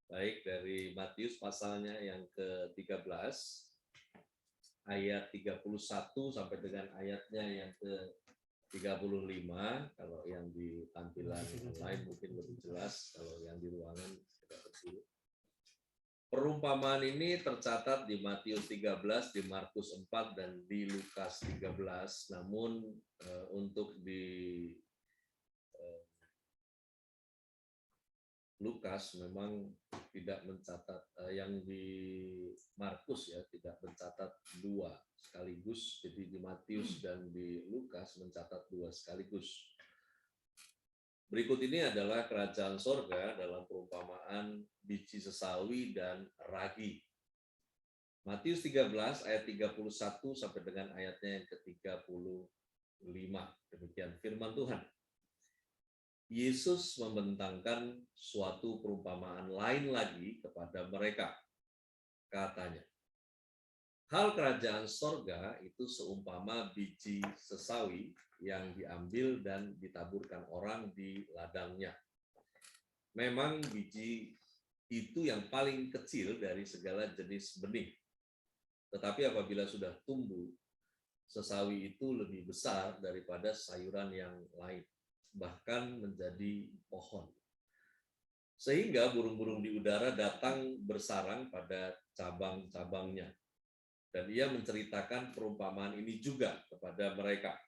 Baik, dari Matius pasalnya yang ke-13, ayat 31 sampai dengan ayatnya yang ke-35. Kalau yang di tampilan lain mungkin lebih jelas, kalau yang di ruangan tidak kecil. Perumpamaan ini tercatat di Matius 13, di Markus 4, dan di Lukas 13. Namun untuk di Lukas memang tidak mencatat, yang di Markus ya tidak mencatat dua sekaligus, jadi di Matius dan di Lukas mencatat dua sekaligus. Berikut ini adalah kerajaan sorga dalam perumpamaan biji sesawi dan ragi. Matius 13 ayat 31 sampai dengan ayatnya yang ke-35. Demikian firman Tuhan. Yesus membentangkan suatu perumpamaan lain lagi kepada mereka. Katanya, hal kerajaan sorga itu seumpama biji sesawi yang diambil dan ditaburkan orang di ladangnya. Memang biji itu yang paling kecil dari segala jenis benih. Tetapi apabila sudah tumbuh, sesawi itu lebih besar daripada sayuran yang lain, bahkan menjadi pohon. Sehingga burung-burung di udara datang bersarang pada cabang-cabangnya. Dan ia menceritakan perumpamaan ini juga kepada mereka.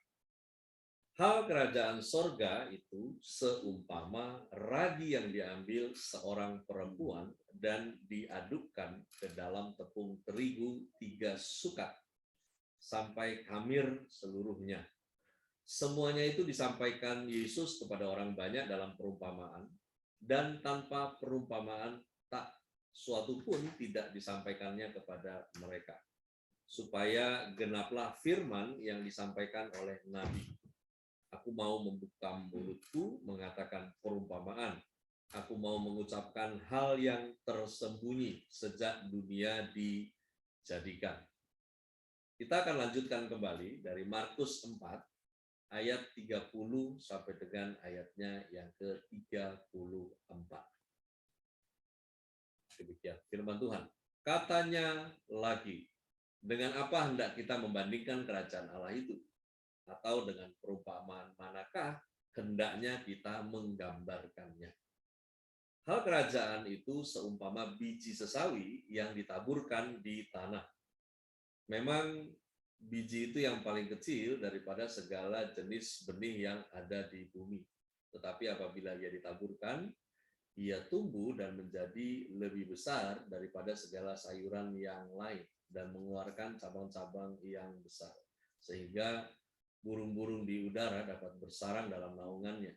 Hal kerajaan sorga itu seumpama ragi yang diambil seorang perempuan dan diadukkan ke dalam tepung terigu 3 sukat sampai khamir seluruhnya. Semuanya itu disampaikan Yesus kepada orang banyak dalam perumpamaan, dan tanpa perumpamaan tak suatu pun tidak disampaikannya kepada mereka, supaya genaplah firman yang disampaikan oleh Nabi. Aku mau membuka mulutku mengatakan perumpamaan. Aku mau mengucapkan hal yang tersembunyi sejak dunia dijadikan. Kita akan lanjutkan kembali dari Markus 4, ayat 30 sampai dengan ayatnya yang ke-34. Demikian firman Tuhan. Katanya lagi, dengan apa hendak kita membandingkan kerajaan Allah itu? Atau dengan perumpamaan manakah hendaknya kita menggambarkannya? Hal kerajaan itu seumpama biji sesawi yang ditaburkan di tanah. Memang biji itu yang paling kecil daripada segala jenis benih yang ada di bumi. Tetapi apabila ia ditaburkan, ia tumbuh dan menjadi lebih besar daripada segala sayuran yang lain dan mengeluarkan cabang-cabang yang besar, sehingga burung-burung di udara dapat bersarang dalam naungannya.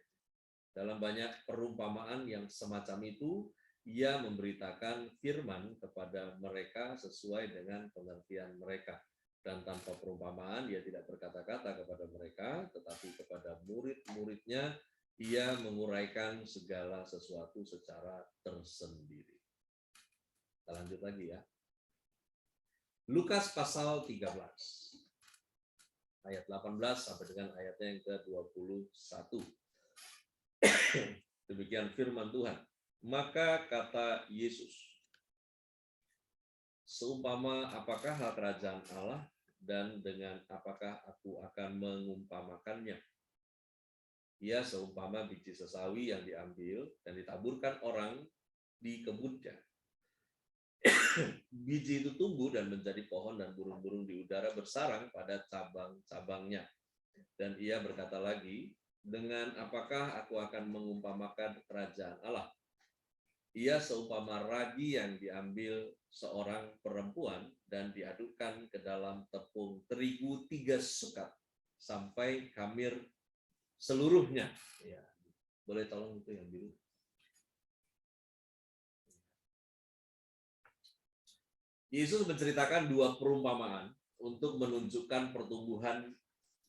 Dalam banyak perumpamaan yang semacam itu, ia memberitakan firman kepada mereka sesuai dengan pengertian mereka. Dan tanpa perumpamaan, ia tidak berkata-kata kepada mereka, tetapi kepada murid-muridnya, ia menguraikan segala sesuatu secara tersendiri. Kita lanjut lagi ya. Lukas pasal 13. Ayat 18 sampai dengan ayatnya yang ke-21. Demikian firman Tuhan. Maka kata Yesus, seumpama apakah hal kerajaan Allah dan dengan apakah aku akan mengumpamakannya? Ia seumpama biji sesawi yang diambil dan ditaburkan orang di kebunnya. Biji itu tumbuh dan menjadi pohon dan burung-burung di udara bersarang pada cabang-cabangnya. Dan ia berkata lagi, dengan apakah aku akan mengumpamakan kerajaan Allah? Ia seumpama ragi yang diambil seorang perempuan dan diadukkan ke dalam tepung terigu 3 sukat sampai khamir seluruhnya. Ya, boleh tolong itu yang biru. Yesus menceritakan 2 perumpamaan untuk menunjukkan pertumbuhan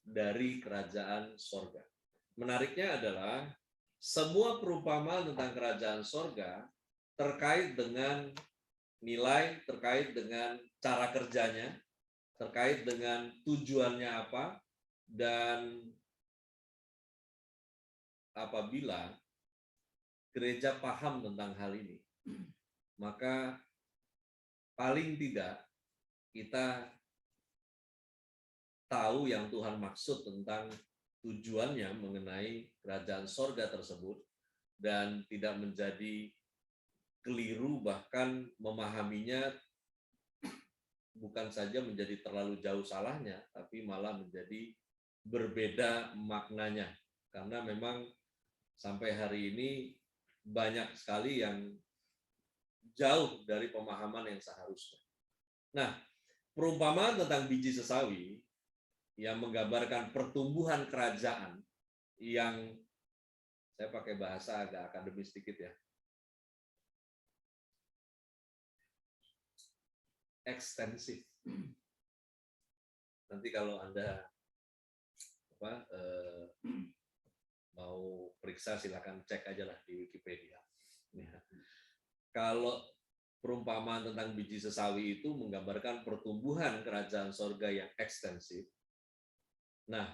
dari kerajaan sorga. Menariknya adalah semua perumpamaan tentang kerajaan sorga terkait dengan nilai, terkait dengan cara kerjanya, terkait dengan tujuannya apa, dan apabila gereja paham tentang hal ini, maka paling tidak kita tahu yang Tuhan maksud tentang tujuannya mengenai kerajaan sorga tersebut, dan tidak menjadi keliru, bahkan memahaminya bukan saja menjadi terlalu jauh salahnya, tapi malah menjadi berbeda maknanya. Karena memang sampai hari ini banyak sekali yang jauh dari pemahaman yang seharusnya. Nah, perumpamaan tentang biji sesawi yang menggambarkan pertumbuhan kerajaan yang, saya pakai bahasa agak akademis sedikit ya, ekstensif. Nanti kalau Anda mau periksa, silakan cek aja lah di Wikipedia. Ya. Kalau perumpamaan tentang biji sesawi itu menggambarkan pertumbuhan kerajaan sorga yang ekstensif. Nah,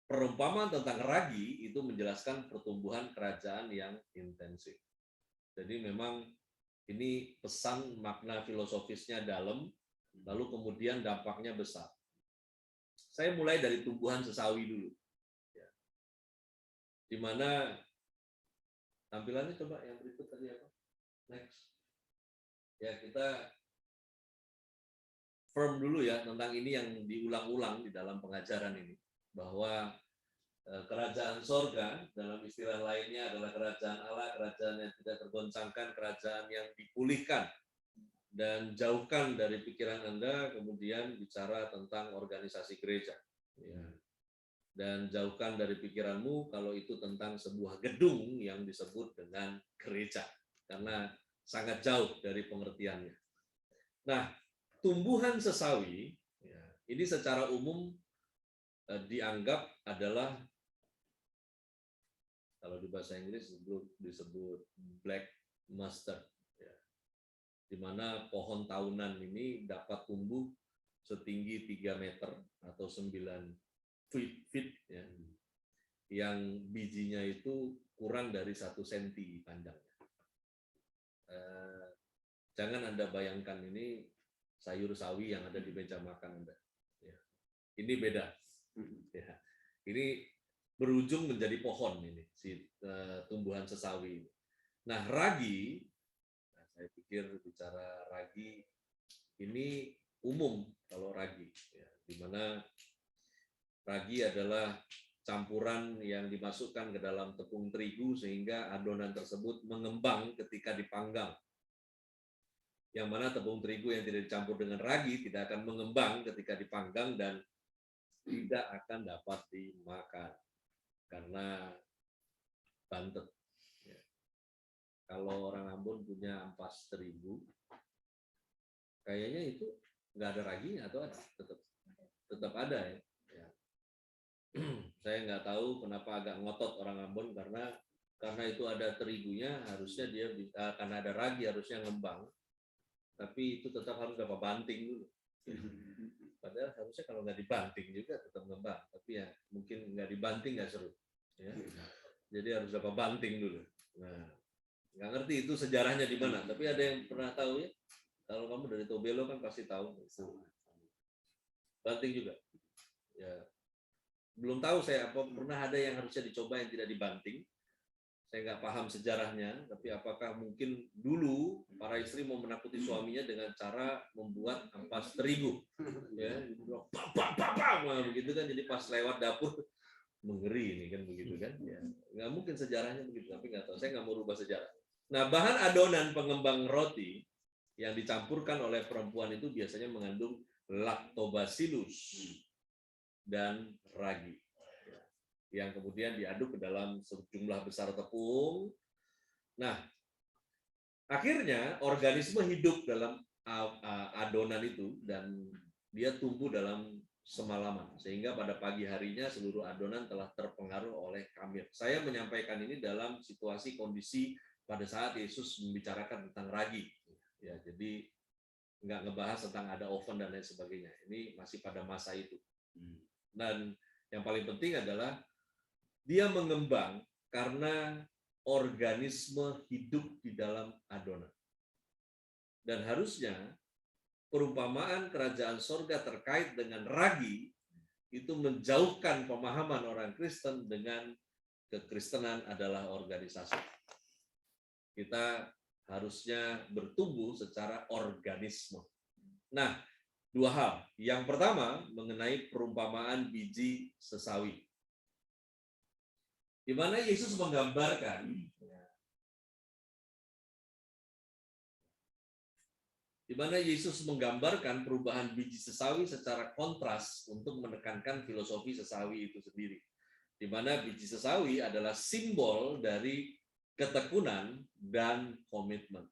perumpamaan tentang ragi itu menjelaskan pertumbuhan kerajaan yang intensif. Jadi memang ini pesan makna filosofisnya dalam, lalu kemudian dampaknya besar. Saya mulai dari tumbuhan sesawi dulu. Ya. Di mana tampilannya coba yang berikut tadi apa? Next. Ya, kita firm dulu ya tentang ini yang diulang-ulang di dalam pengajaran ini, bahwa kerajaan sorga dalam istilah lainnya adalah kerajaan Allah, kerajaan yang tidak tergoncangkan, kerajaan yang dipulihkan. Dan jauhkan dari pikiran Anda kemudian bicara tentang organisasi gereja. Ya. Dan jauhkan dari pikiranmu kalau itu tentang sebuah gedung yang disebut dengan gereja. Karena sangat jauh dari pengertiannya. Nah, tumbuhan sesawi, ya, ini secara umum dianggap adalah, kalau di bahasa Inggris disebut black mustard, ya, di mana pohon tahunan ini dapat tumbuh setinggi 3 meter atau 9 feet ya, yang bijinya itu kurang dari 1 senti panjangnya. Jangan Anda bayangkan ini sayur sawi yang ada di meja makan Anda. Ya. Ini beda. Ya. Ini berujung menjadi pohon ini, si tumbuhan sesawi. Nah, ragi, saya pikir bicara ragi ini umum kalau ragi, ya, di mana ragi adalah campuran yang dimasukkan ke dalam tepung terigu sehingga adonan tersebut mengembang ketika dipanggang. Yang mana tepung terigu yang tidak dicampur dengan ragi tidak akan mengembang ketika dipanggang dan tidak akan dapat dimakan karena bantet. Ya. Kalau orang Ambon punya ampas terigu, kayaknya itu nggak ada raginya atau ada? Tetap ada ya. Ya. Saya nggak tahu kenapa agak ngotot orang Ambon, karena itu ada terigunya, harusnya dia bisa, karena ada ragi harusnya ngembang. Tapi itu tetap harus dapat banting dulu. Padahal harusnya kalau nggak dibanting juga tetap ngembang. Tapi ya mungkin nggak dibanting nggak seru. Ya. Jadi harus dapat banting dulu. Nah, nggak ngerti itu sejarahnya di mana. Tapi ada yang pernah tahu ya? Kalau kamu dari Tobelo kan pasti tahu. Banting juga. Ya. Belum tahu saya apa pernah ada yang harusnya dicoba yang tidak dibanting. Saya nggak paham sejarahnya, tapi apakah mungkin dulu para istri mau menakuti suaminya dengan cara membuat ampas terigu, ya, begitu kan, jadi pas lewat dapur mengeri ini kan begitu kan, ya, nggak mungkin sejarahnya begitu, tapi nggak tahu, saya nggak mau rubah sejarah. Nah, bahan adonan pengembang roti yang dicampurkan oleh perempuan itu biasanya mengandung lactobacillus dan ragi, yang kemudian diaduk ke dalam sejumlah besar tepung. Nah, akhirnya organisme hidup dalam adonan itu dan dia tumbuh dalam semalaman, sehingga pada pagi harinya seluruh adonan telah terpengaruh oleh kamir. Saya menyampaikan ini dalam situasi kondisi pada saat Yesus membicarakan tentang ragi. Ya, jadi nggak ngebahas tentang ada oven dan lain sebagainya. Ini masih pada masa itu. Dan yang paling penting adalah dia mengembang karena organisme hidup di dalam adonan. Dan harusnya perumpamaan kerajaan sorga terkait dengan ragi itu menjauhkan pemahaman orang Kristen dengan kekristenan adalah organisasi. Kita harusnya bertumbuh secara organisme. Nah, dua hal. Yang pertama mengenai perumpamaan biji sesawi. Di mana Yesus menggambarkan perubahan biji sesawi secara kontras untuk menekankan filosofi sesawi itu sendiri. Di mana biji sesawi adalah simbol dari ketekunan dan komitmen.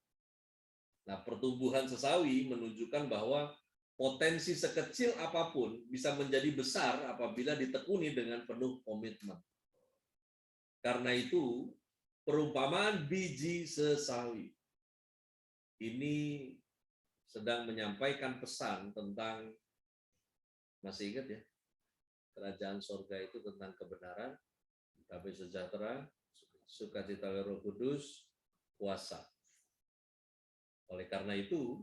Nah, pertumbuhan sesawi menunjukkan bahwa potensi sekecil apapun bisa menjadi besar apabila ditekuni dengan penuh komitmen. Karena itu, perumpamaan biji sesawi ini sedang menyampaikan pesan tentang, masih ingat ya, kerajaan sorga itu tentang kebenaran, damai sejahtera, sukacita Roh Kudus, kuasa. Oleh karena itu,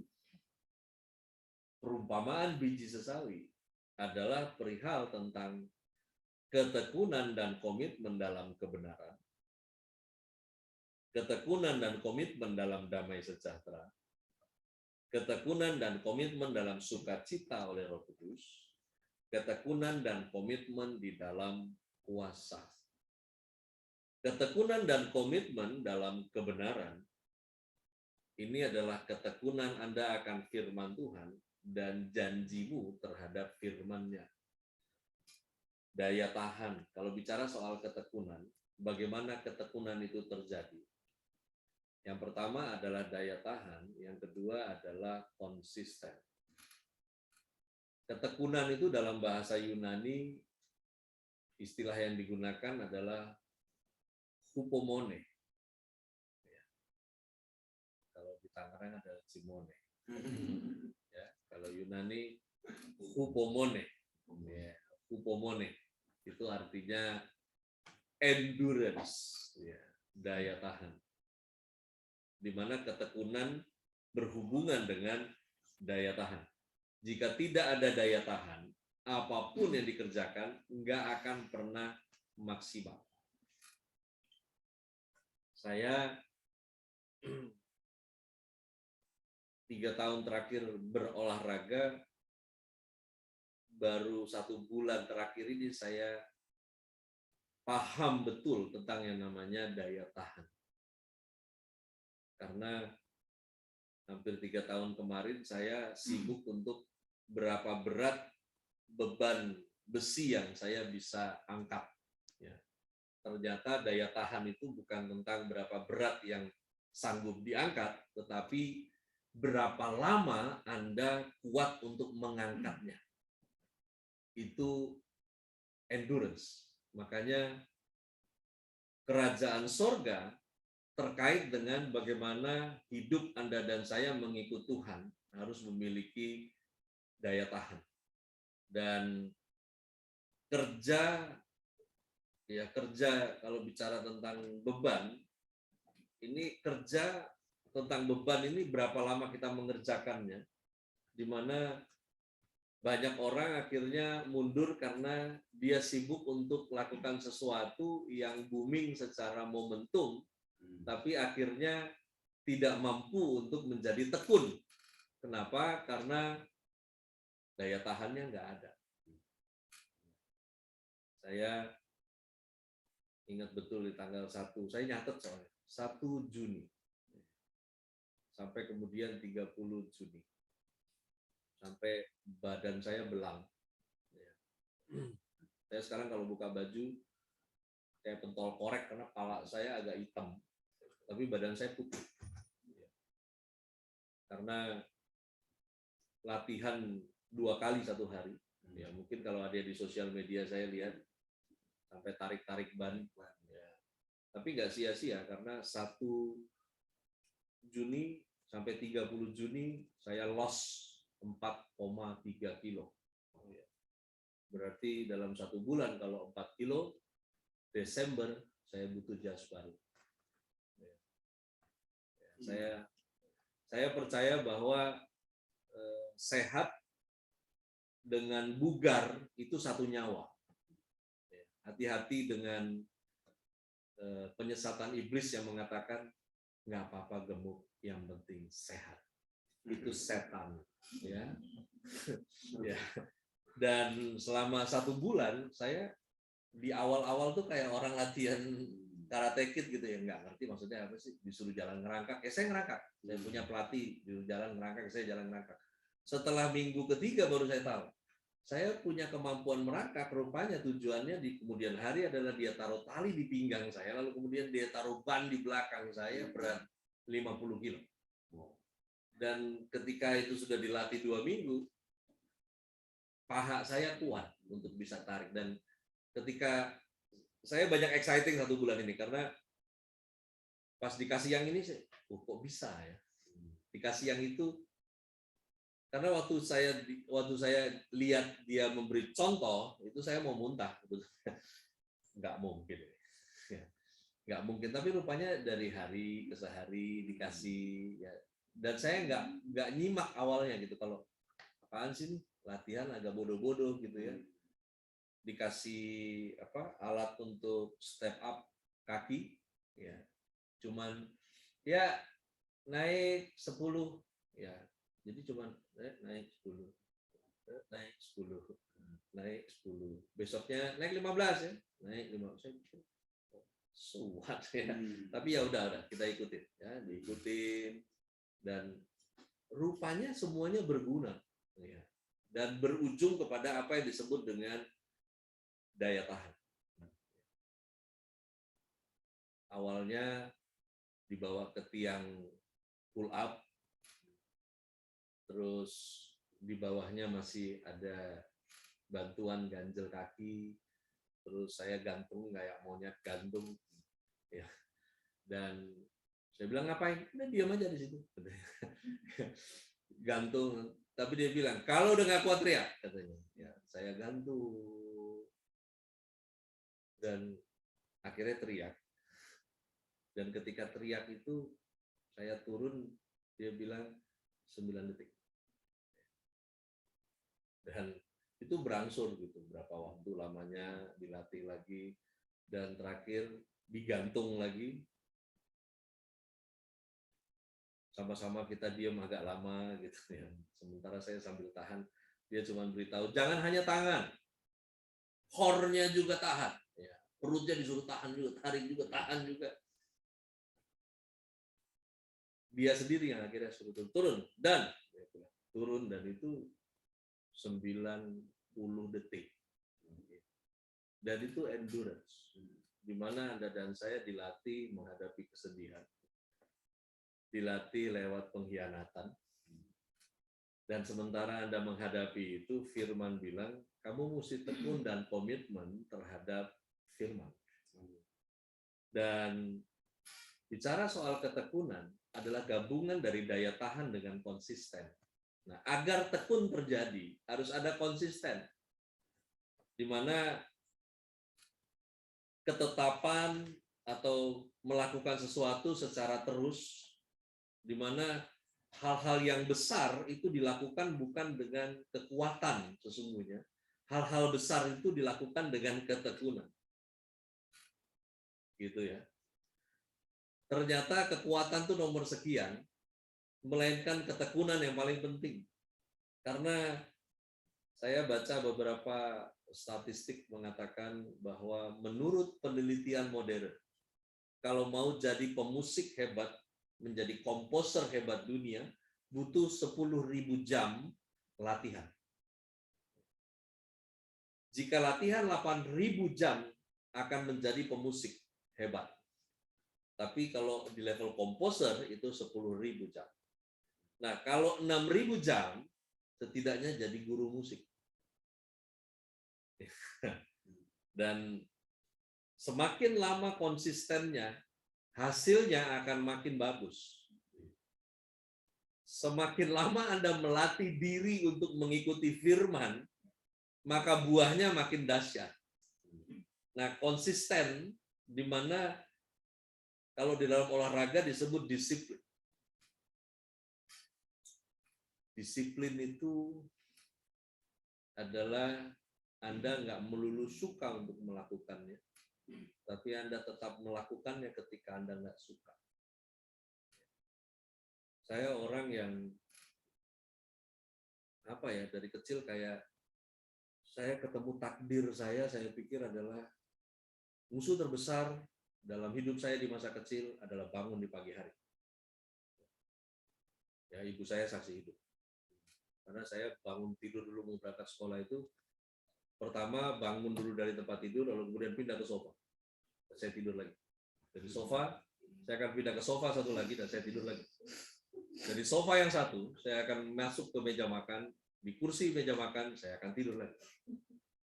perumpamaan biji sesawi adalah perihal tentang ketekunan dan komitmen dalam kebenaran, ketekunan dan komitmen dalam damai sejahtera, ketekunan dan komitmen dalam sukacita oleh Roh Kudus, ketekunan dan komitmen di dalam kuasa. Ketekunan dan komitmen dalam kebenaran ini adalah ketekunan Anda akan firman Tuhan dan janjimu terhadap firman-Nya. Daya tahan. Kalau bicara soal ketekunan, bagaimana ketekunan itu terjadi? Yang pertama adalah daya tahan, yang kedua adalah konsisten. Ketekunan itu dalam bahasa Yunani, istilah yang digunakan adalah hupomone. Kalau di Tangerang adalah simone. Ya, kalau Yunani hupomone. Ya, hupomone itu artinya endurance, ya, daya tahan. Di mana ketekunan berhubungan dengan daya tahan. Jika tidak ada daya tahan, apapun yang dikerjakan nggak akan pernah maksimal. Saya 3 tahun terakhir berolahraga, baru 1 bulan terakhir ini saya paham betul tentang yang namanya daya tahan. Karena hampir 3 tahun kemarin saya sibuk untuk berapa berat beban besi yang saya bisa angkat. Ya. Ternyata daya tahan itu bukan tentang berapa berat yang sanggup diangkat, tetapi berapa lama Anda kuat untuk mengangkatnya. Itu endurance. Makanya kerajaan sorga terkait dengan bagaimana hidup Anda dan saya mengikut Tuhan harus memiliki daya tahan. Dan kerja kalau bicara tentang beban, ini kerja tentang beban ini berapa lama kita mengerjakannya, di mana banyak orang akhirnya mundur karena dia sibuk untuk melakukan sesuatu yang booming secara momentum, tapi akhirnya tidak mampu untuk menjadi tekun. Kenapa? Karena daya tahannya nggak ada. Saya ingat betul di tanggal 1, saya nyatet soalnya, 1 Juni. Sampai kemudian 30 Juni. Sampai badan saya belang. Saya sekarang kalau buka baju, kayak pentol korek karena kepala saya agak hitam. Tapi badan saya putih. Karena latihan 2 kali 1 hari. Ya, mungkin kalau ada di sosial media saya lihat, sampai tarik-tarik ban. Ya. Tapi nggak sia-sia, karena 1 Juni sampai 30 Juni saya loss 4,3 kilo. Berarti dalam 1 bulan kalau 4 kilo, Desember saya butuh jas baru. Saya percaya bahwa sehat dengan bugar itu satu nyawa. Hati-hati dengan penyesatan iblis yang mengatakan nggak apa-apa gemuk, yang penting sehat. Itu setan, ya. Ya. Dan selama 1 bulan saya di awal-awal tuh kayak orang latihan karate kid gitu ya, nggak ngerti maksudnya apa sih, disuruh jalan ngerangkak, saya ngerangkak, saya punya pelatih disuruh jalan ngerangkak, saya jalan ngerangkak. Setelah minggu ketiga baru saya tahu saya punya kemampuan merangkak. Rupanya tujuannya di kemudian hari adalah dia taruh tali di pinggang saya, lalu kemudian dia taruh ban di belakang saya berat 50 kilo. Dan ketika itu sudah dilatih 2 minggu, paha saya kuat untuk bisa tarik. Dan ketika saya banyak exciting 1 bulan ini, karena pas dikasih yang ini, kok bisa ya? Dikasih yang itu, karena waktu saya lihat dia memberi contoh, itu saya mau muntah. Nggak mungkin. Nggak mungkin, tapi rupanya dari hari ke sehari dikasih. Ya. Dan saya nggak nyimak awalnya gitu, kalau apaan sih nih, latihan agak bodoh-bodoh gitu ya. Dikasih alat untuk step up kaki, ya cuman ya naik 10, ya jadi cuman naik 10, naik 10, besoknya naik 15 ya, naik 15, suat ya. Tapi ya udah kita ikutin ya, diikutin, dan rupanya semuanya berguna ya, dan berujung kepada apa yang disebut dengan daya tahan. Awalnya dibawa ke tiang pull up, terus di bawahnya masih ada bantuan ganjel kaki, terus saya gantung kayak monyet gantung, ya. Dan saya bilang, ngapain? Udah diam aja di situ. Gantung, tapi dia bilang, kalau udah nggak kuat teriak, katanya. Ya, saya gantung. Dan akhirnya teriak. Dan ketika teriak itu, saya turun, dia bilang 9 detik. Dan itu berangsur gitu, berapa waktu lamanya dilatih lagi, dan terakhir digantung lagi. Sama-sama kita diam agak lama gitu ya. Sementara saya sambil tahan, dia cuma beritahu, jangan hanya tangan, core-nya juga tahan. Ya. Perutnya disuruh tahan juga, tarik juga, tahan juga. Dia sendiri yang akhirnya suruh turun, dan turun, dan itu 90 detik. Dan itu endurance, di mana Anda dan saya dilatih menghadapi kesedihan, dilatih lewat pengkhianatan. Dan sementara Anda menghadapi itu, firman bilang, kamu mesti tekun dan komitmen terhadap firman. Dan bicara soal ketekunan adalah gabungan dari daya tahan dengan konsisten. Nah, agar tekun terjadi, harus ada konsisten. Di mana ketetapan atau melakukan sesuatu secara terus, di mana hal-hal yang besar itu dilakukan bukan dengan kekuatan sesungguhnya. Hal-hal besar itu dilakukan dengan ketekunan. Gitu ya. Ternyata kekuatan itu nomor sekian, melainkan ketekunan yang paling penting. Karena saya baca beberapa statistik mengatakan bahwa menurut penelitian modern, kalau mau jadi pemusik hebat, menjadi komposer hebat dunia, butuh 10.000 jam latihan. Jika latihan 8.000 jam akan menjadi pemusik hebat. Tapi kalau di level komposer itu 10.000 jam. Nah, kalau 6.000 jam, setidaknya jadi guru musik. Dan semakin lama konsistennya, hasilnya akan makin bagus. Semakin lama Anda melatih diri untuk mengikuti firman, maka buahnya makin dahsyat. Nah, konsisten di mana Kalau di dalam olahraga disebut disiplin. Disiplin itu adalah Anda nggak melulu suka untuk melakukannya, tapi Anda tetap melakukannya ketika Anda nggak suka. Saya orang yang dari kecil kayak saya ketemu takdir saya pikir adalah musuh terbesar dalam hidup saya di masa kecil adalah bangun di pagi hari. Ya, ibu saya saksi hidup. Karena saya bangun tidur dulu mau berangkat sekolah itu, pertama bangun dulu dari tempat tidur, lalu kemudian pindah ke sofa. Saya tidur lagi. Dari sofa, saya akan pindah ke sofa satu lagi, dan saya tidur lagi. Dari sofa yang satu, saya akan masuk ke meja makan, di kursi meja makan, saya akan tidur lagi.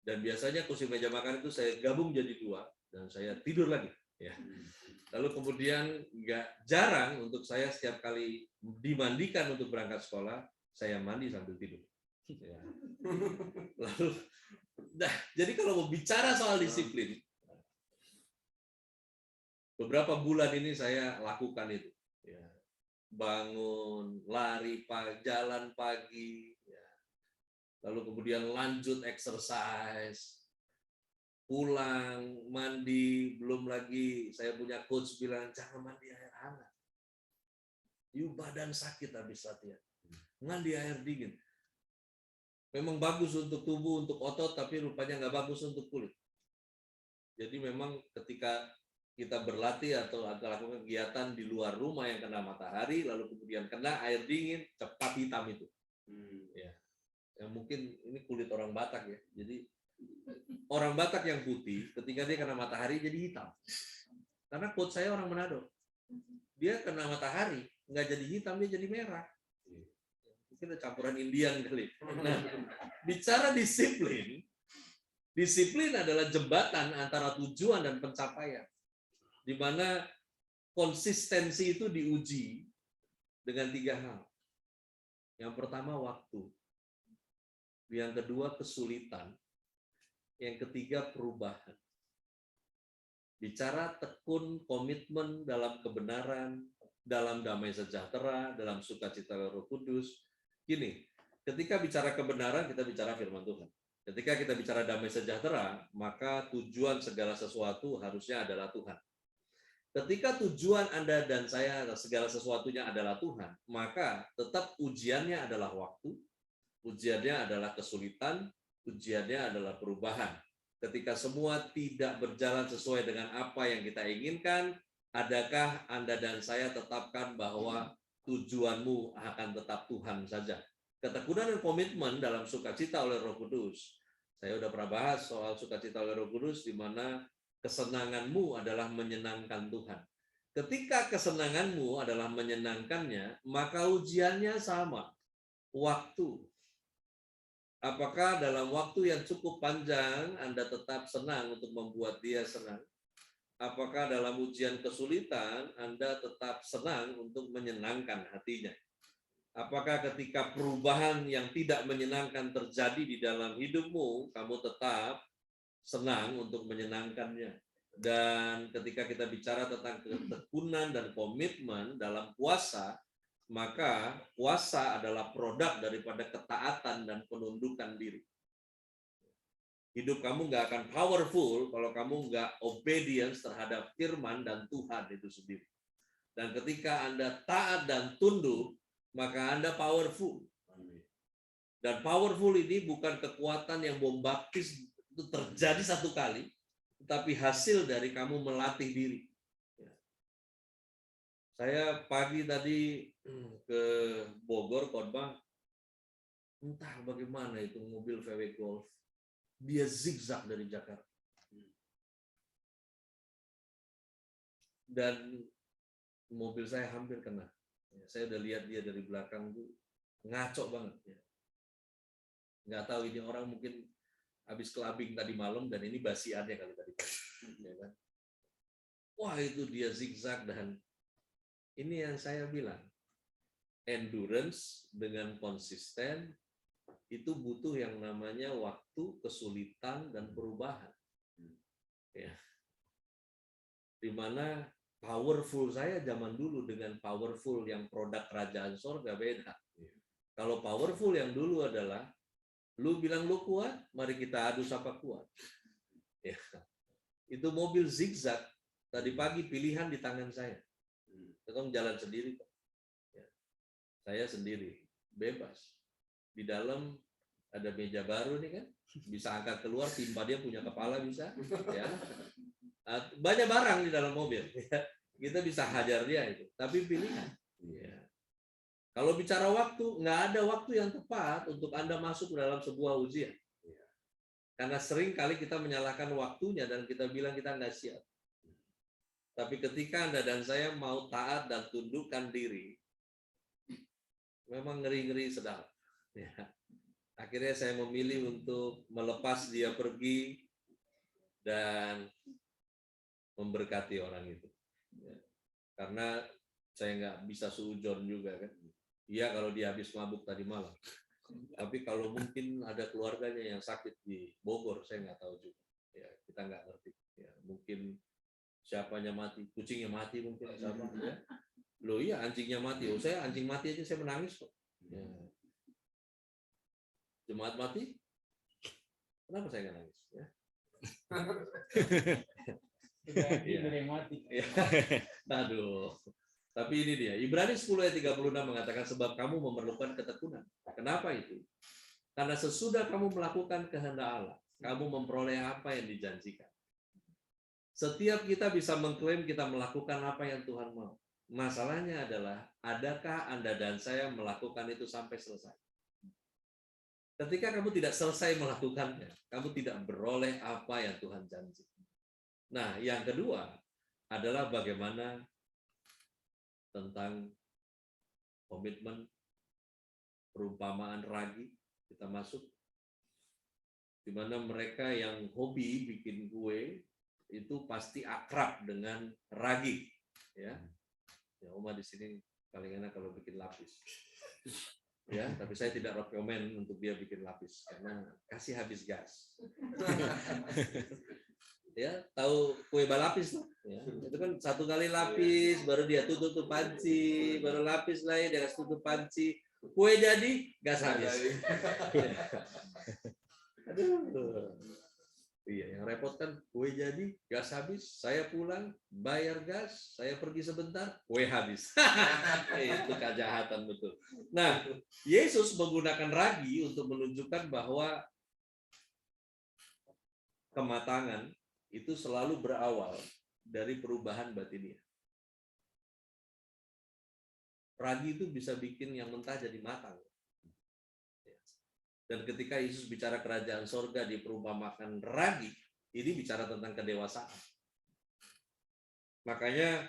Dan biasanya kursi meja makan itu saya gabung jadi 2, dan saya tidur lagi. Ya. Lalu kemudian nggak jarang untuk saya setiap kali dimandikan untuk berangkat sekolah, saya mandi sambil tidur. Ya. Lalu, jadi kalau mau bicara soal disiplin, beberapa bulan ini saya lakukan itu. Ya. Bangun, lari, jalan pagi, ya. Lalu kemudian lanjut exercise, pulang, mandi, belum lagi saya punya coach bilang, jangan mandi air hangat. You badan sakit habis latihan. Mandi air dingin. Memang bagus untuk tubuh, untuk otot, tapi rupanya nggak bagus untuk kulit. Jadi memang ketika kita berlatih atau lakukan kegiatan di luar rumah yang kena matahari, lalu kemudian kena air dingin, cepat hitam itu. Ya. Mungkin ini kulit orang Batak ya. Jadi orang Batak yang putih, ketika dia kena matahari jadi hitam. Karena coach saya orang Manado. Dia kena matahari, nggak jadi hitam, dia jadi merah. Mungkin ada campuran Indian kali. Nah, bicara disiplin, disiplin adalah jembatan antara tujuan dan pencapaian. Di mana konsistensi itu diuji dengan 3 hal. Yang pertama waktu. Yang kedua kesulitan. Yang ketiga perubahan. Bicara tekun, komitmen dalam kebenaran, dalam damai sejahtera, dalam sukacita Roh Kudus. Gini, ketika bicara kebenaran, kita bicara firman Tuhan. Ketika kita bicara damai sejahtera, maka tujuan segala sesuatu harusnya adalah Tuhan. Ketika tujuan Anda dan saya segala sesuatunya adalah Tuhan, maka tetap ujiannya adalah waktu, ujiannya adalah kesulitan, ujiannya adalah perubahan. Ketika semua tidak berjalan sesuai dengan apa yang kita inginkan, adakah Anda dan saya tetapkan bahwa tujuanmu akan tetap Tuhan saja? Ketekunan dan komitmen dalam sukacita oleh Roh Kudus. Saya sudah pernah bahas soal sukacita oleh Roh Kudus, di mana kesenanganmu adalah menyenangkan Tuhan. Ketika kesenanganmu adalah menyenangkannya, maka ujiannya sama. Waktu. Apakah dalam waktu yang cukup panjang Anda tetap senang untuk membuat dia senang? Apakah dalam ujian kesulitan Anda tetap senang untuk menyenangkan hatinya? Apakah ketika perubahan yang tidak menyenangkan terjadi di dalam hidupmu, kamu tetap senang untuk menyenangkannya? Dan ketika kita bicara tentang ketekunan dan komitmen dalam puasa, maka puasa adalah produk daripada ketaatan dan penundukan diri. Hidup kamu nggak akan powerful kalau kamu nggak obedience terhadap firman dan Tuhan itu sendiri. Dan ketika Anda taat dan tunduk, maka Anda powerful. Dan powerful ini bukan kekuatan yang bombastis itu terjadi satu kali, tetapi hasil dari kamu melatih diri. Saya pagi tadi ke Bogor khotbah, entah bagaimana itu mobil VW Golf, dia zigzag dari Jakarta. Dan mobil saya hampir kena. Saya udah lihat dia dari belakang tuh ngaco banget. Nggak tahu ini orang mungkin habis clubbing tadi malam dan ini basiannya kali tadi. Ya kan? Wah itu dia zigzag, dan ini yang saya bilang. Endurance dengan konsisten itu butuh yang namanya waktu, kesulitan, dan perubahan. Ya. Di mana powerful saya zaman dulu dengan powerful yang produk kerajaan sorga beda. Kalau powerful yang dulu adalah, lu bilang lu kuat, mari kita adu siapa kuat. Ya. Itu mobil zigzag, tadi pagi pilihan di tangan saya. Kita jalan sendiri. Ya. Saya sendiri, bebas. Di dalam ada meja baru nih kan, bisa angkat keluar, timpa dia punya kepala bisa. Ya. Banyak barang di dalam mobil. Ya. Kita bisa hajar dia itu, tapi pilihan. Ya. Kalau bicara waktu, nggak ada waktu yang tepat untuk Anda masuk dalam sebuah ujian. Karena sering kali kita menyalahkan waktunya dan kita bilang kita nggak siap. Tapi ketika Anda dan saya mau taat dan tundukkan diri, memang ngeri-ngeri sedang. Ya. Akhirnya saya memilih untuk melepas dia pergi dan memberkati orang itu. Ya. Karena saya nggak bisa suujon juga kan. Iya kalau dia habis mabuk tadi malam. Tapi kalau mungkin ada keluarganya yang sakit di Bogor, saya nggak tahu juga. Ya, kita nggak ngerti. Ya, mungkin siapanya mati, kucingnya mati mungkin sama. Ya. Loh iya anjingnya mati. Oh saya anjing mati aja saya menangis kok. Ya. Jemaat mati? Kenapa saya nggak nangis? Ya. Ya. Mati. Ya. Aduh. Tapi ini dia, Ibrani 10 ayat 36 mengatakan sebab kamu memerlukan ketekunan. Kenapa itu? Karena sesudah kamu melakukan kehendak Allah, kamu memperoleh apa yang dijanjikan. Setiap kita bisa mengklaim kita melakukan apa yang Tuhan mau. Masalahnya adalah, adakah Anda dan saya melakukan itu sampai selesai? Ketika kamu tidak selesai melakukannya, kamu tidak beroleh apa yang Tuhan janji. Nah, yang kedua adalah bagaimana tentang komitmen, perumpamaan ragi, kita masuk, di mana mereka yang hobi bikin kue itu pasti akrab dengan ragi, ya. Ya, Oma di sini paling enak kalau bikin lapis, ya. Tapi saya tidak rekomen untuk dia bikin lapis karena kasih habis gas. Ya tahu kue balapis tuh ya. Itu kan satu kali lapis baru dia tutup panci, baru lapis lagi dia kasih tutup panci, kue jadi gas habis. Aduh. Iya yang repot kan kue jadi gas habis, saya pulang bayar gas, saya pergi sebentar kue habis. Itu kejahatan betul. Nah Yesus menggunakan ragi untuk menunjukkan bahwa kematangan itu selalu berawal dari perubahan batiniah. Ragi itu bisa bikin yang mentah jadi matang. Dan ketika Yesus bicara kerajaan sorga diperumpamakan ragi, ini bicara tentang kedewasaan. Makanya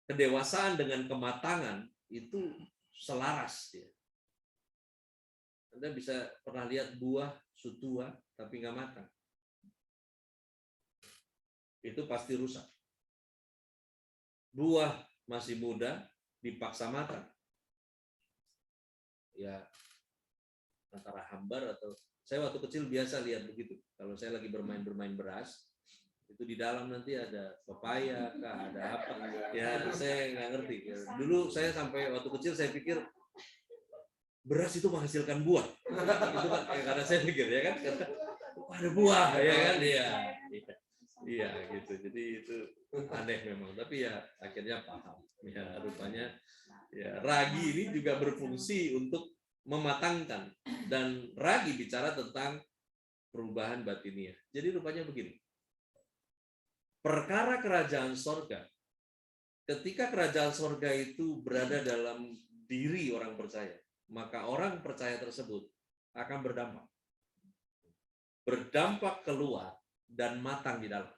kedewasaan dengan kematangan itu selaras. Ya. Anda bisa pernah lihat buah sutua tapi nggak matang. Itu pasti rusak. Buah masih muda dipaksa matang. Ya antara hambar atau saya waktu kecil biasa lihat begitu. Kalau saya lagi bermain beras, itu di dalam nanti ada pepaya, ada apa? Ya saya nggak ngerti. Ya, dulu saya sampai waktu kecil saya pikir beras itu menghasilkan buah. Itu kan karena saya pikir ya kan ada buah ya kan dia. Iya gitu. Jadi itu aneh memang. Tapi ya akhirnya paham. Ya rupanya ya ragi ini juga berfungsi untuk mematangkan, dan ragi bicara tentang perubahan batiniah. Jadi rupanya begini. Perkara kerajaan sorga, ketika kerajaan sorga itu berada dalam diri orang percaya, maka orang percaya tersebut akan berdampak. Berdampak keluar dan matang di dalam.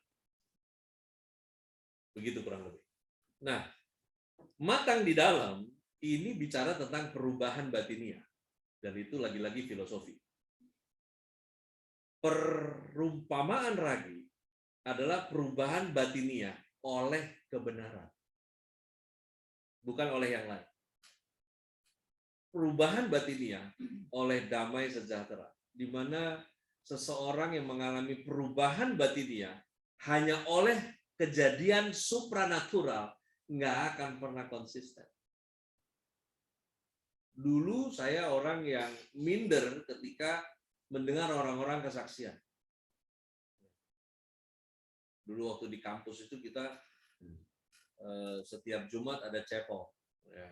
Begitu kurang lebih. Nah, matang di dalam ini bicara tentang perubahan batiniah. Dan itu lagi-lagi filosofi. Perumpamaan ragi adalah perubahan batiniah oleh kebenaran. Bukan oleh yang lain. Perubahan batiniah oleh damai sejahtera. Di mana seseorang yang mengalami perubahan batiniah hanya oleh kejadian supranatural nggak akan pernah konsisten. Dulu saya orang yang minder ketika mendengar orang-orang kesaksian. Dulu waktu di kampus itu kita setiap Jumat ada chapel, ya.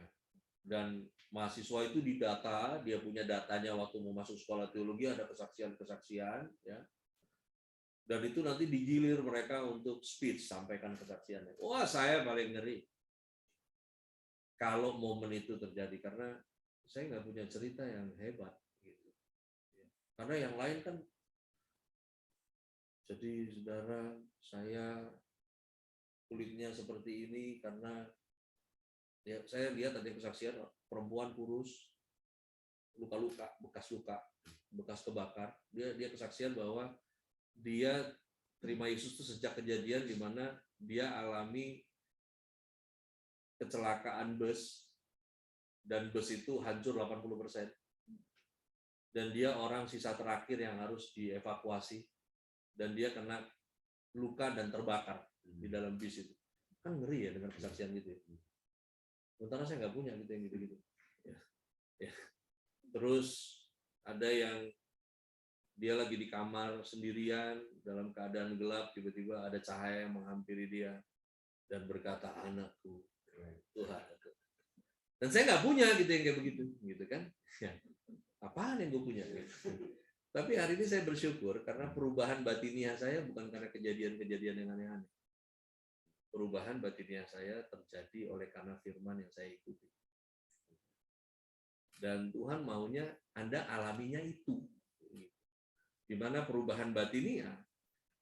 Dan mahasiswa itu didata, dia punya datanya waktu mau masuk sekolah teologi, ada kesaksian-kesaksian, ya. Dan itu nanti digilir mereka untuk speech, sampaikan kesaksiannya. Wah, saya paling ngeri kalau momen itu terjadi, karena saya nggak punya cerita yang hebat, gitu. Karena yang lain kan, jadi saudara, saya kulitnya seperti ini karena ya saya lihat ada kesaksian perempuan kurus, luka-luka, bekas kebakar. Dia kesaksian bahwa dia terima Yesus itu sejak kejadian di mana dia alami kecelakaan bus dan bus itu hancur 80%. Dan dia orang sisa terakhir yang harus dievakuasi dan dia kena luka dan terbakar di dalam bis itu. Kan ngeri ya dengan kesaksian gitu ya. Sementara saya nggak punya gitu yang gitu-gitu. Ya. Terus ada yang dia lagi di kamar sendirian dalam keadaan gelap, tiba-tiba ada cahaya yang menghampiri dia dan berkata, anakku, Tuhan. Dan saya nggak punya gitu yang kayak begitu, gitu kan? Ya. Apaan yang gue punya? Gitu. Tapi hari ini saya bersyukur karena perubahan batiniah saya bukan karena kejadian-kejadian yang aneh-aneh. Perubahan batiniah saya terjadi oleh karena firman yang saya ikuti. Dan Tuhan maunya Anda alaminya itu. Di mana perubahan batiniah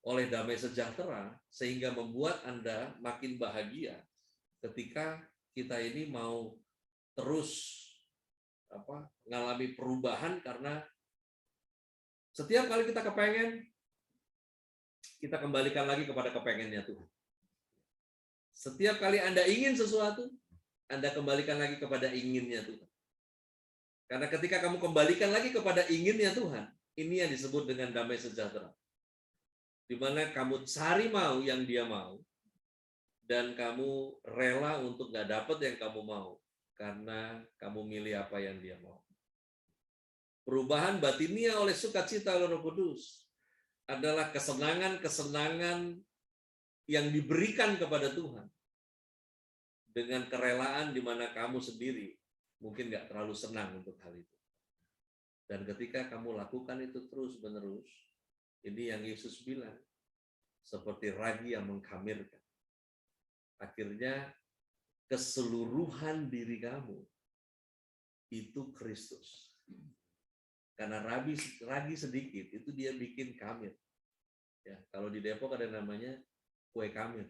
oleh damai sejahtera sehingga membuat Anda makin bahagia ketika kita ini mau terus mengalami perubahan, karena setiap kali kita kepengen, kita kembalikan lagi kepada kepengennya Tuhan. Setiap kali Anda ingin sesuatu, Anda kembalikan lagi kepada inginnya Tuhan. Karena ketika kamu kembalikan lagi kepada inginnya Tuhan, ini yang disebut dengan damai sejahtera. Di mana kamu cari mau yang dia mau, dan kamu rela untuk nggak dapat yang kamu mau, karena kamu milih apa yang dia mau. Perubahan batiniah oleh sukacita Roh Kudus adalah kesenangan-kesenangan yang diberikan kepada Tuhan dengan kerelaan di mana kamu sendiri mungkin nggak terlalu senang untuk hal itu. Dan ketika kamu lakukan itu terus-menerus, ini yang Yesus bilang, seperti ragi yang mengkhamirkan. Akhirnya keseluruhan diri kamu itu Kristus. Karena ragi sedikit, itu dia bikin kamir. Ya, kalau di Depok ada namanya kue kamir.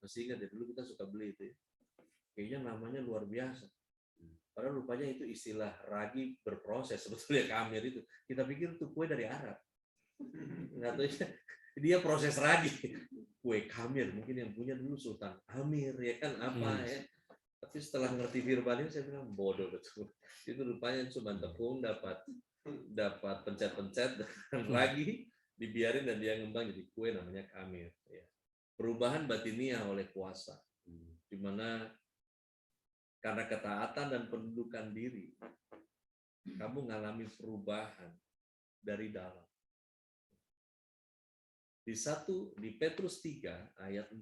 Masih ingat ya, dulu kita suka beli itu ya. Kayaknya namanya luar biasa. Padahal rupanya itu istilah ragi berproses, sebetulnya kamir itu. Kita pikir itu kue dari Arab. Nggak tahu ya, dia proses ragi. Kue kamir, mungkin yang punya dulu Sultan Amir, ya kan apa ya. Tapi setelah ngerti firman ini, saya bilang bodoh betul. Itu rupanya cuma tepung, dapat pencet-pencet, dan lagi dibiarin dan dia ngembang jadi kue namanya kamir. Ya. Perubahan batiniah oleh kuasa, di mana karena ketaatan dan pendudukan diri, kamu mengalami perubahan dari dalam. Di Petrus 3 ayat 4.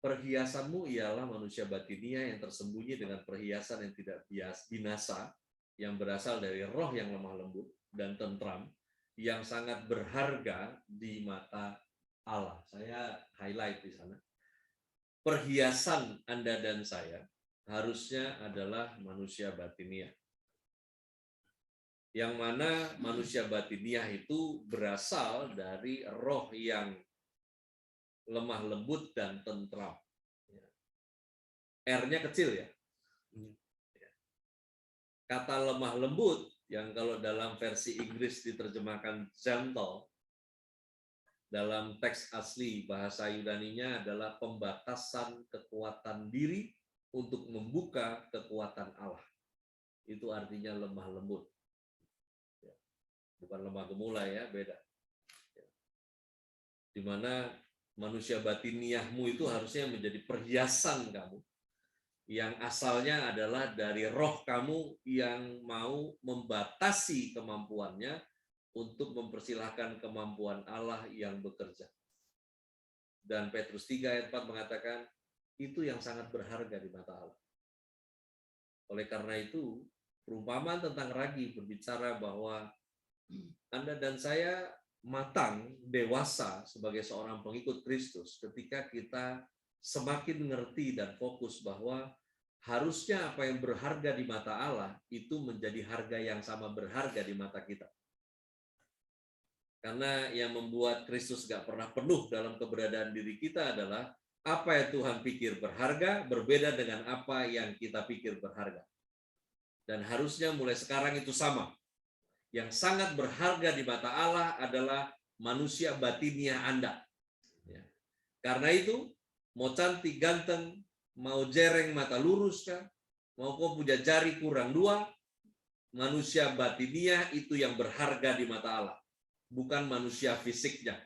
Perhiasanmu ialah manusia batiniah yang tersembunyi dengan perhiasan yang tidak binasa, yang berasal dari roh yang lemah lembut dan tentram, yang sangat berharga di mata Allah. Saya highlight di sana. Perhiasan Anda dan saya harusnya adalah manusia batiniah. Yang mana manusia batiniah itu berasal dari roh yang lemah lembut dan tentram. R-nya kecil ya. Kata lemah lembut yang kalau dalam versi Inggris diterjemahkan gentle, dalam teks asli bahasa Yunaninya adalah pembatasan kekuatan diri untuk membuka kekuatan Allah. Itu artinya lemah lembut. Bukan lemah gemulai ya, beda. di mana manusia batiniahmu itu harusnya menjadi perhiasan kamu, yang asalnya adalah dari roh kamu yang mau membatasi kemampuannya untuk mempersilahkan kemampuan Allah yang bekerja. Dan Petrus 3 ayat 4 mengatakan, itu yang sangat berharga di mata Allah. Oleh karena itu, perumpamaan tentang ragi berbicara bahwa Anda dan saya matang, dewasa sebagai seorang pengikut Kristus ketika kita semakin mengerti dan fokus bahwa harusnya apa yang berharga di mata Allah itu menjadi harga yang sama berharga di mata kita. Karena yang membuat Kristus gak pernah penuh dalam keberadaan diri kita adalah apa yang Tuhan pikir berharga berbeda dengan apa yang kita pikir berharga. Dan harusnya mulai sekarang itu sama. Yang sangat berharga di mata Allah adalah manusia batinia Anda. Ya. Karena itu, mau cantik ganteng, mau jereng mata lurus kah, mau kau punya jari kurang 2, manusia batinia itu yang berharga di mata Allah, bukan manusia fisiknya.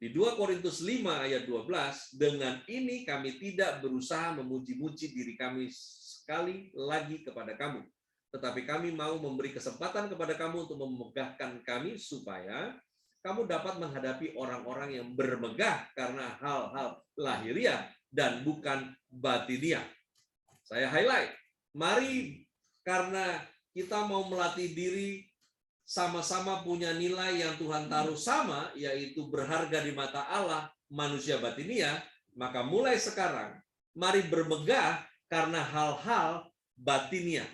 Di 2 Korintus 5 ayat 12, dengan ini kami tidak berusaha memuji-muji diri kami sekali lagi kepada kamu, tetapi kami mau memberi kesempatan kepada kamu untuk memegahkan kami supaya kamu dapat menghadapi orang-orang yang bermegah karena hal-hal lahiriah dan bukan batiniah. Saya highlight, mari karena kita mau melatih diri sama-sama punya nilai yang Tuhan taruh sama, yaitu berharga di mata Allah, manusia batiniah, maka mulai sekarang mari bermegah karena hal-hal batiniah,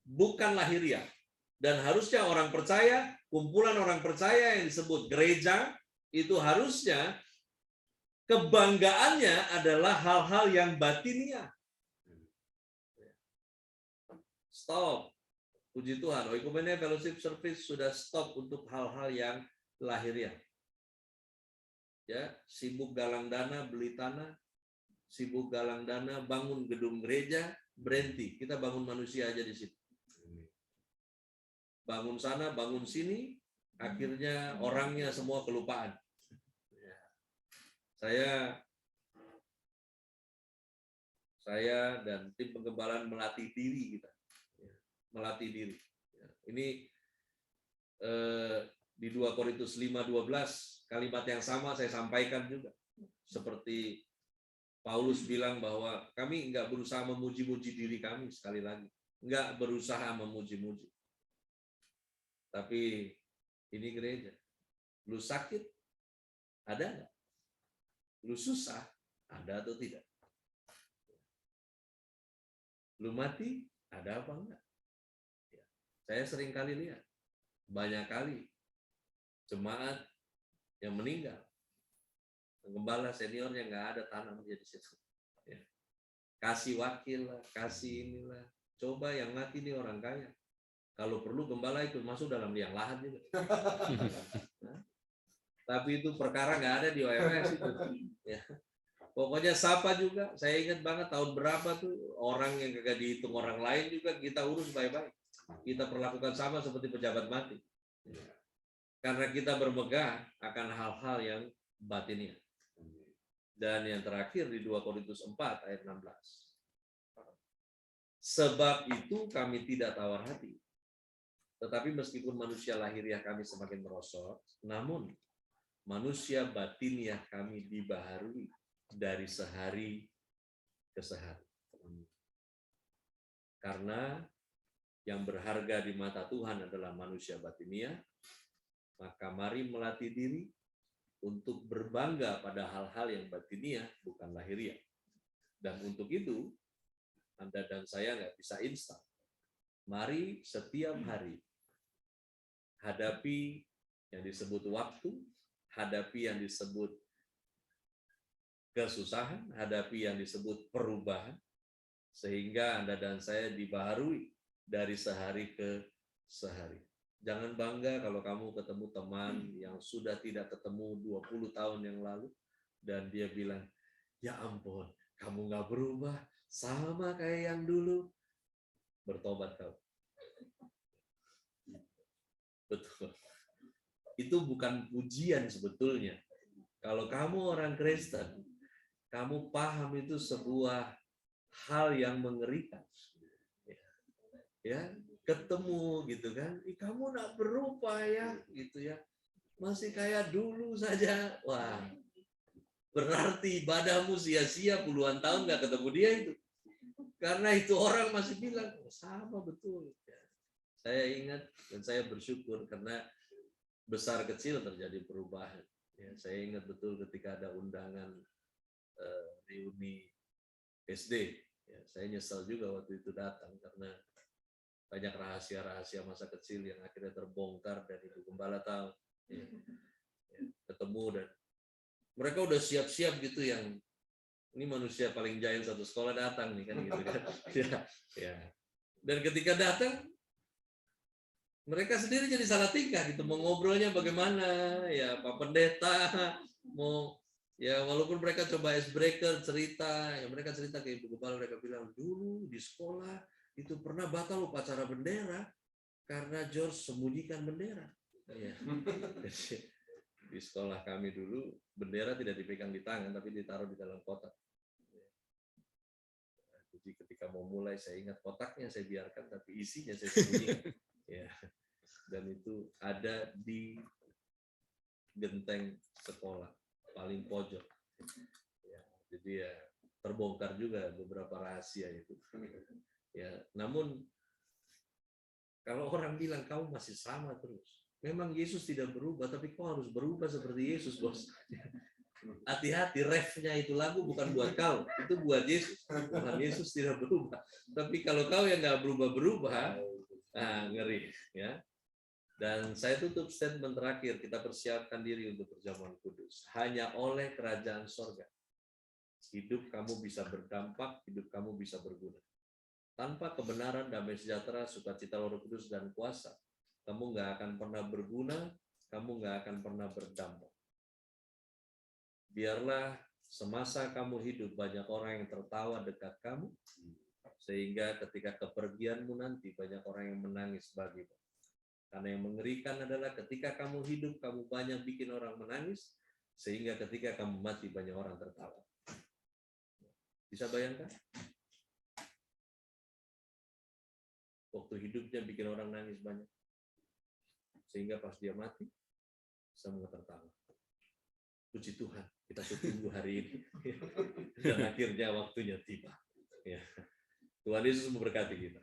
bukan lahiriah. Dan harusnya orang percaya, kumpulan orang percaya yang disebut gereja, itu harusnya kebanggaannya adalah hal-hal yang batiniah. Stop. Puji Tuhan, Oikumene Fellowship Service sudah stop untuk hal-hal yang lahiriah. Ya, sibuk galang dana, beli tanah, sibuk galang dana, bangun gedung gereja, berhenti. Kita bangun manusia aja di situ. Bangun sana, bangun sini, akhirnya orangnya semua kelupaan. Saya dan tim penggembalaan melatih diri kita. Melatih diri. Ini di 2 Korintus 5:12 kalimat yang sama saya sampaikan juga. Seperti Paulus bilang bahwa kami enggak berusaha memuji-muji diri kami, sekali lagi. Enggak berusaha memuji-muji. Tapi ini gereja. Lu sakit? Ada enggak? Lu susah? Ada atau tidak? Lu mati? Ada apa enggak? Saya sering kali lihat, banyak kali jemaat yang meninggal, gembala seniornya nggak ada tanam dia di situ. Ya. Kasih wakil lah, kasih inilah. Coba yang mati nih orang kaya. Kalau perlu gembala ikut masuk dalam liang lahat juga. Nah, tapi itu perkara nggak ada di OMS itu. Ya. Pokoknya sapa juga. Saya ingat banget tahun berapa tuh orang yang kagak dihitung orang lain juga kita urus baik-baik. Kita perlakukan sama seperti pejabat mati. Karena kita bermegah akan hal-hal yang batiniah. Dan yang terakhir di 2 Korintus 4 ayat 16. Sebab itu kami tidak tawar hati. Tetapi meskipun manusia lahiriah kami semakin merosot, namun manusia batiniah kami dibaharui dari sehari ke sehari. Karena yang berharga di mata Tuhan adalah manusia batiniah, maka mari melatih diri untuk berbangga pada hal-hal yang batiniah, bukan lahiriah. Dan untuk itu, Anda dan saya nggak bisa instan. Mari setiap hari hadapi yang disebut waktu, hadapi yang disebut kesusahan, hadapi yang disebut perubahan, sehingga Anda dan saya dibaharui dari sehari ke sehari. Jangan bangga kalau kamu ketemu teman yang sudah tidak ketemu 20 tahun yang lalu, dan dia bilang, ya ampun, kamu nggak berubah, sama kayak yang dulu. Bertobat kau. Betul. Itu bukan pujian sebetulnya. Kalau kamu orang Kristen, kamu paham itu sebuah hal yang mengerikan. Ya, ketemu gitu kan, kamu nak berubah ya, gitu ya, masih kayak dulu saja. Wah, berarti ibadahmu sia-sia puluhan tahun nggak ketemu dia itu. Karena itu orang masih bilang, oh, sama betul. Ya, saya ingat dan saya bersyukur karena besar kecil terjadi perubahan. Ya, saya ingat betul ketika ada undangan reuni SD. Ya, saya nyesal juga waktu itu datang karena banyak rahasia-rahasia masa kecil yang akhirnya terbongkar dan Ibu Gembala tahu. Ya, ketemu dan mereka udah siap-siap gitu, yang ini manusia paling jahil satu sekolah datang nih kan gitu kan. Ya. Dan ketika datang mereka sendiri jadi salah tingkah gitu, mau ngobrolnya bagaimana ya Pak Pendeta, mau ya walaupun mereka coba icebreaker cerita, ya mereka cerita ke Ibu Gembala, mereka bilang dulu di sekolah itu pernah batal upacara bendera karena George sembunyikan bendera. Ya. Di sekolah kami dulu bendera tidak dipegang di tangan tapi ditaruh di dalam kotak. Jadi ketika mau mulai saya ingat kotaknya saya biarkan tapi isinya saya sembunyikan. Ya. Dan itu ada di genteng sekolah paling pojok. Ya, jadi ya terbongkar juga beberapa rahasia itu. Ya, namun kalau orang bilang kamu masih sama terus, memang Yesus tidak berubah, tapi kau harus berubah seperti Yesus, bos. Hati-hati, refnya itu lagu bukan buat kau, itu buat Yesus. Tuhan Yesus tidak berubah. Tapi kalau kau yang nggak berubah-berubah, ngeri, ya. Dan saya tutup statement terakhir, kita persiapkan diri untuk perjamuan kudus. Hanya oleh kerajaan sorga, hidup kamu bisa berdampak, hidup kamu bisa berguna. Tanpa kebenaran, damai sejahtera, sukacita Roh Kudus, dan kuasa, kamu nggak akan pernah berguna, kamu nggak akan pernah berdampak. Biarlah semasa kamu hidup, banyak orang yang tertawa dekat kamu, sehingga ketika kepergianmu nanti, banyak orang yang menangis bagimu. Karena yang mengerikan adalah ketika kamu hidup, kamu banyak bikin orang menangis, sehingga ketika kamu mati, banyak orang tertawa. Bisa bayangkan? Waktu hidupnya bikin orang nangis banyak, sehingga pas dia mati, semua tertawa. Puji Tuhan, kita tunggu hari ini. Dan akhirnya waktunya tiba. Tuhan Yesus memberkati kita.